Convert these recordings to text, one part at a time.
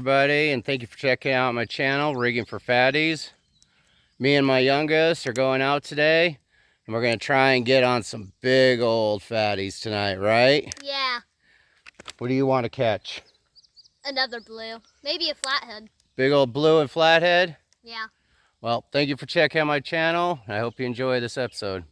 everybody, and thank you for checking out my channel, Rigging for Fatties. Me and my youngest are going out today, and we're going to try and get on some big old fatties tonight, right? Yeah. What do you want to catch? Another blue. Maybe a flathead. Big old blue and flathead? Yeah. Well, thank you for checking out my channel. I hope you enjoy this episode.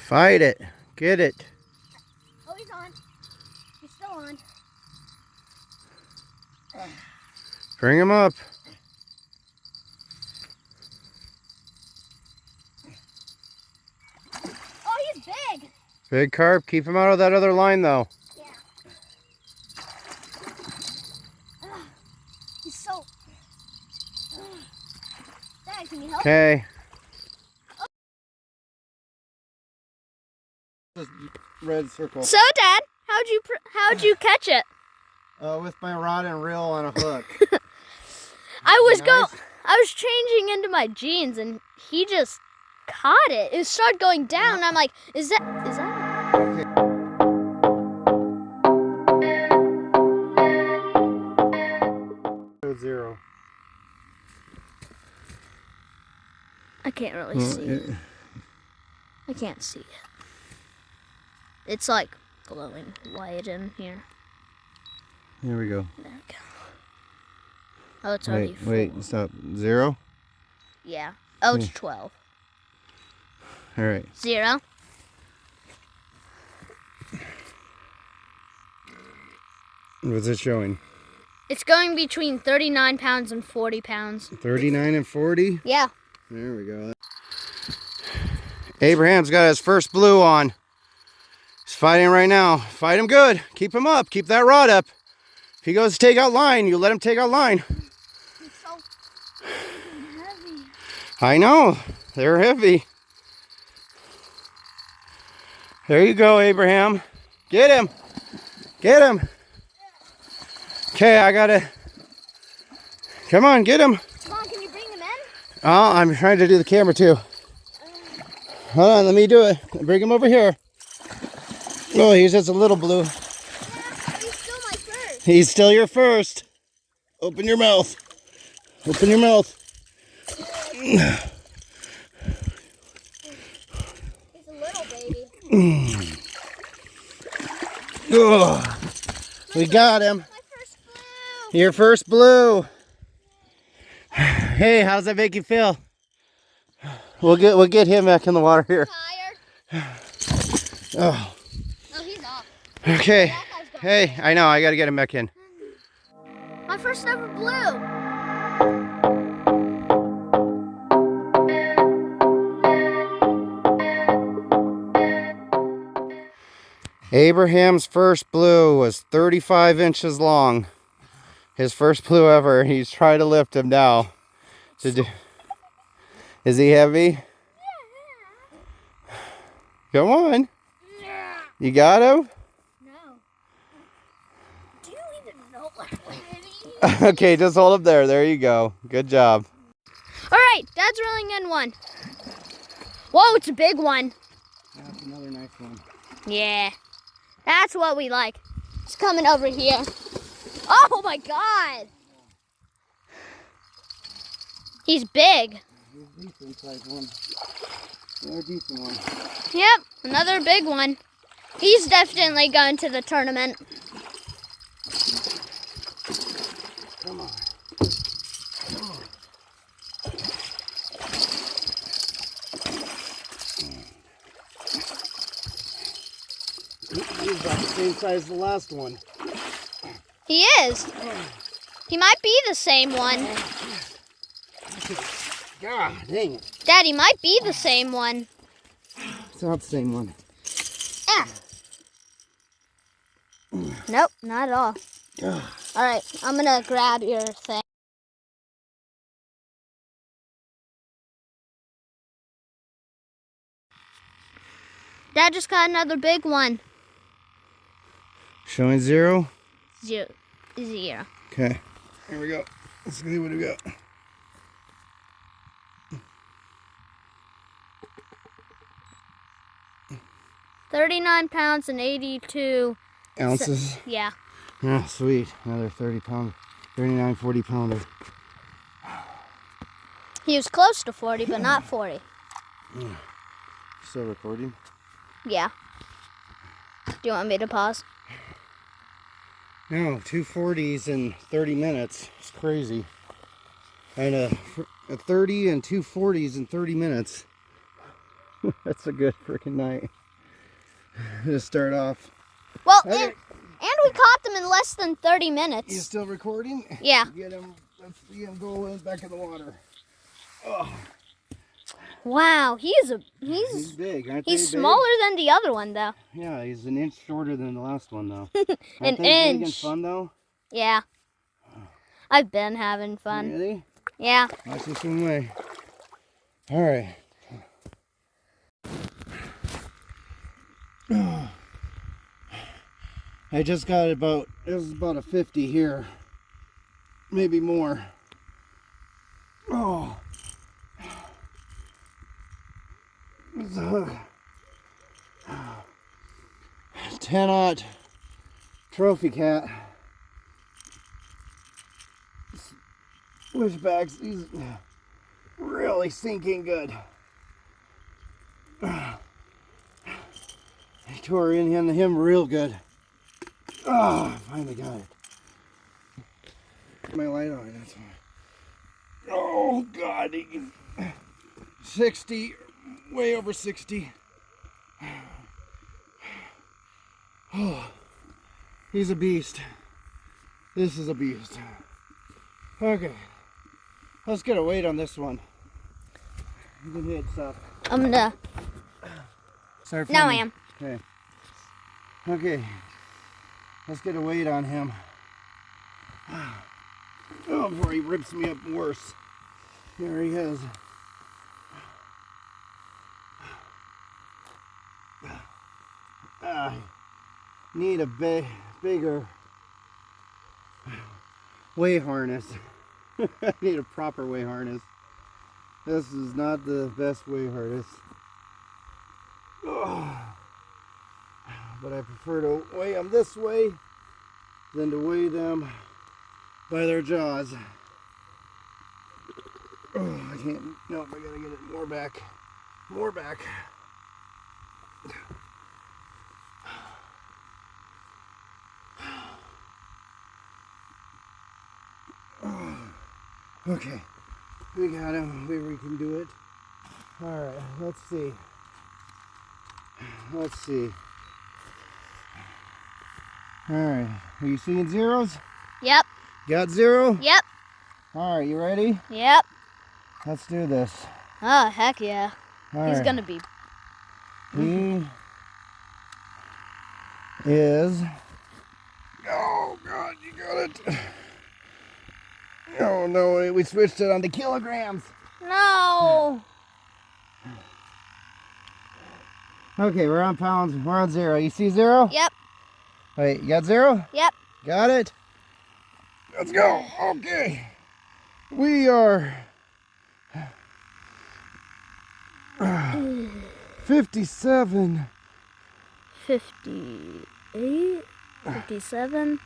Fight it. Get it. Oh, he's on. He's still on. Bring him up. Oh, he's big. Big carp. Keep him out of that other line, though. Yeah. He's so... Dad, can you help? Okay. Red circle. So, Dad, how'd you catch it? With my rod and reel on a hook. I was changing into my jeans and he just caught it. It started going down. And I'm like, is that? Okay. 0. I can't really see it. I can't see it. It's like glowing white in here. Here we go. There we go. Oh, it's already full. Wait, stop. 0? Yeah. Oh, it's 12. All right. 0. What's it showing? It's going between 39 pounds and 40 pounds. 39 and 40? Yeah. There we go. Abraham's got his first blue on. He's fighting right now. Fight him good. Keep him up. Keep that rod up. If he goes to take out line, you let him take out line. He's so heavy. I know. They're heavy. There you go, Abraham. Get him. Get him. Okay, I gotta... Come on, get him. Come on, can you bring him in? Oh, I'm trying to do the camera too. Hold on, let me do it. Bring him over here. Oh, he's just a little blue. Yeah, he's still my first. He's still your first. Open your mouth. Open your mouth. He's a little baby. Oh, we got him. My first blue. Your first blue. Hey, how's that make you feel? We'll get him back in the water here. Tired? Oh. Oh, he's off. Okay. Hey, I know. I got to get him back in. My first ever blue. Abraham's first blue was 35 inches long. His first blue ever. He's trying to lift him now. Is he heavy? Come on. You got him? No. Do you even know what it is? Okay, just hold him there. There you go. Good job. All right, Dad's reeling in one. Whoa, it's a big one. That's another nice one. Yeah, that's what we like. It's coming over here. Oh my God. He's big. He's a decent sized one. Another decent one. Yep, another big one. He's definitely going to the tournament. Come on. Come on. He's about the same size as the last one. He is. He might be the same one. God dang it. Daddy might be the same one. It's not the same one. Ah. Nope, not at all. All right, I'm gonna grab your thing. Dad just got another big one. Showing 0? Zero. Okay. Here we go. Let's see what we got. £39 and 82 ounces. Yeah. Yeah, sweet. Another 39, 40 pounder. He was close to 40, but not 40. Still recording? Yeah. Do you want me to pause? No, 240s in 30 minutes. It's crazy. And a 30 and 240s in 30 minutes. That's a good freaking night. To start off. Well, Okay. and we caught them in less than 30 minutes. You still recording? Yeah. Get him. Let's see him go in back in the water. Oh. Wow, he's big, aren't he's they smaller big? than the other one though. Yeah, he's an inch shorter than the last one though. An Aren't they big and inch. fun though? Yeah. I've been having fun. Really? Yeah. Watch this one way. All right. I just got about, this is about a 50 here. Maybe more. Oh. It's a 10-aught trophy cat. Switchbacks, he's really sinking good. He tore in him real good. Oh, finally got it. My light on, that's why. Oh God, he can 60, way over 60. Oh, he's a beast. This is a beast. Okay, let's get a weight on this one. You can hit stuff. I'm gonna. Start Now I filming. am. Okay. Okay. Let's get a weight on him. Oh, before he rips me up worse. Here he is. I need a bigger weigh harness. I need a proper weigh harness. This is not the best weigh harness. But I prefer to weigh them this way than to weigh them by their jaws. Oh, I can't. Nope, I gotta get it more back. More back. Okay, we got him. We can do it. All right, let's see. Let's see. All right, are you seeing zeros? Yep. Got 0? Yep. All right, you ready? Yep. Let's do this. Oh, heck yeah. All He's right. gonna be. He is. Oh God, you got it. Oh no, we switched it on to kilograms. No. Okay, we're on pounds. We're on 0. You see 0? Yep. Wait, you got 0? Yep. Got it? Let's go. Okay. We are 57. 58. 57.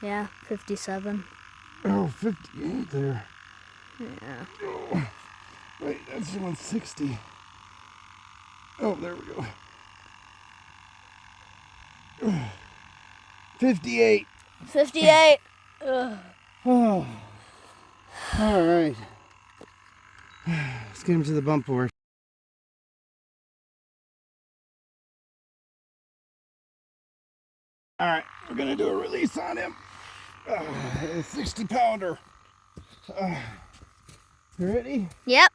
Yeah, 57. Oh, 58 there. Yeah. Oh, wait, that's 160. Oh, there we go. 58. 58. Ugh. Oh. All right. Let's get him to the bump board. All right, we're gonna do a release on him. A 60 pounder. You ready? Yep.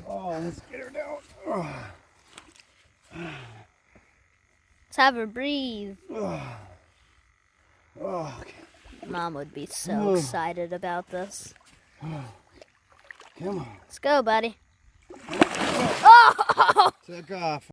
Oh, let's get her down. Let's have her breathe. Oh, okay. Mom would be so excited about this. Come on. Let's go, buddy. Took off.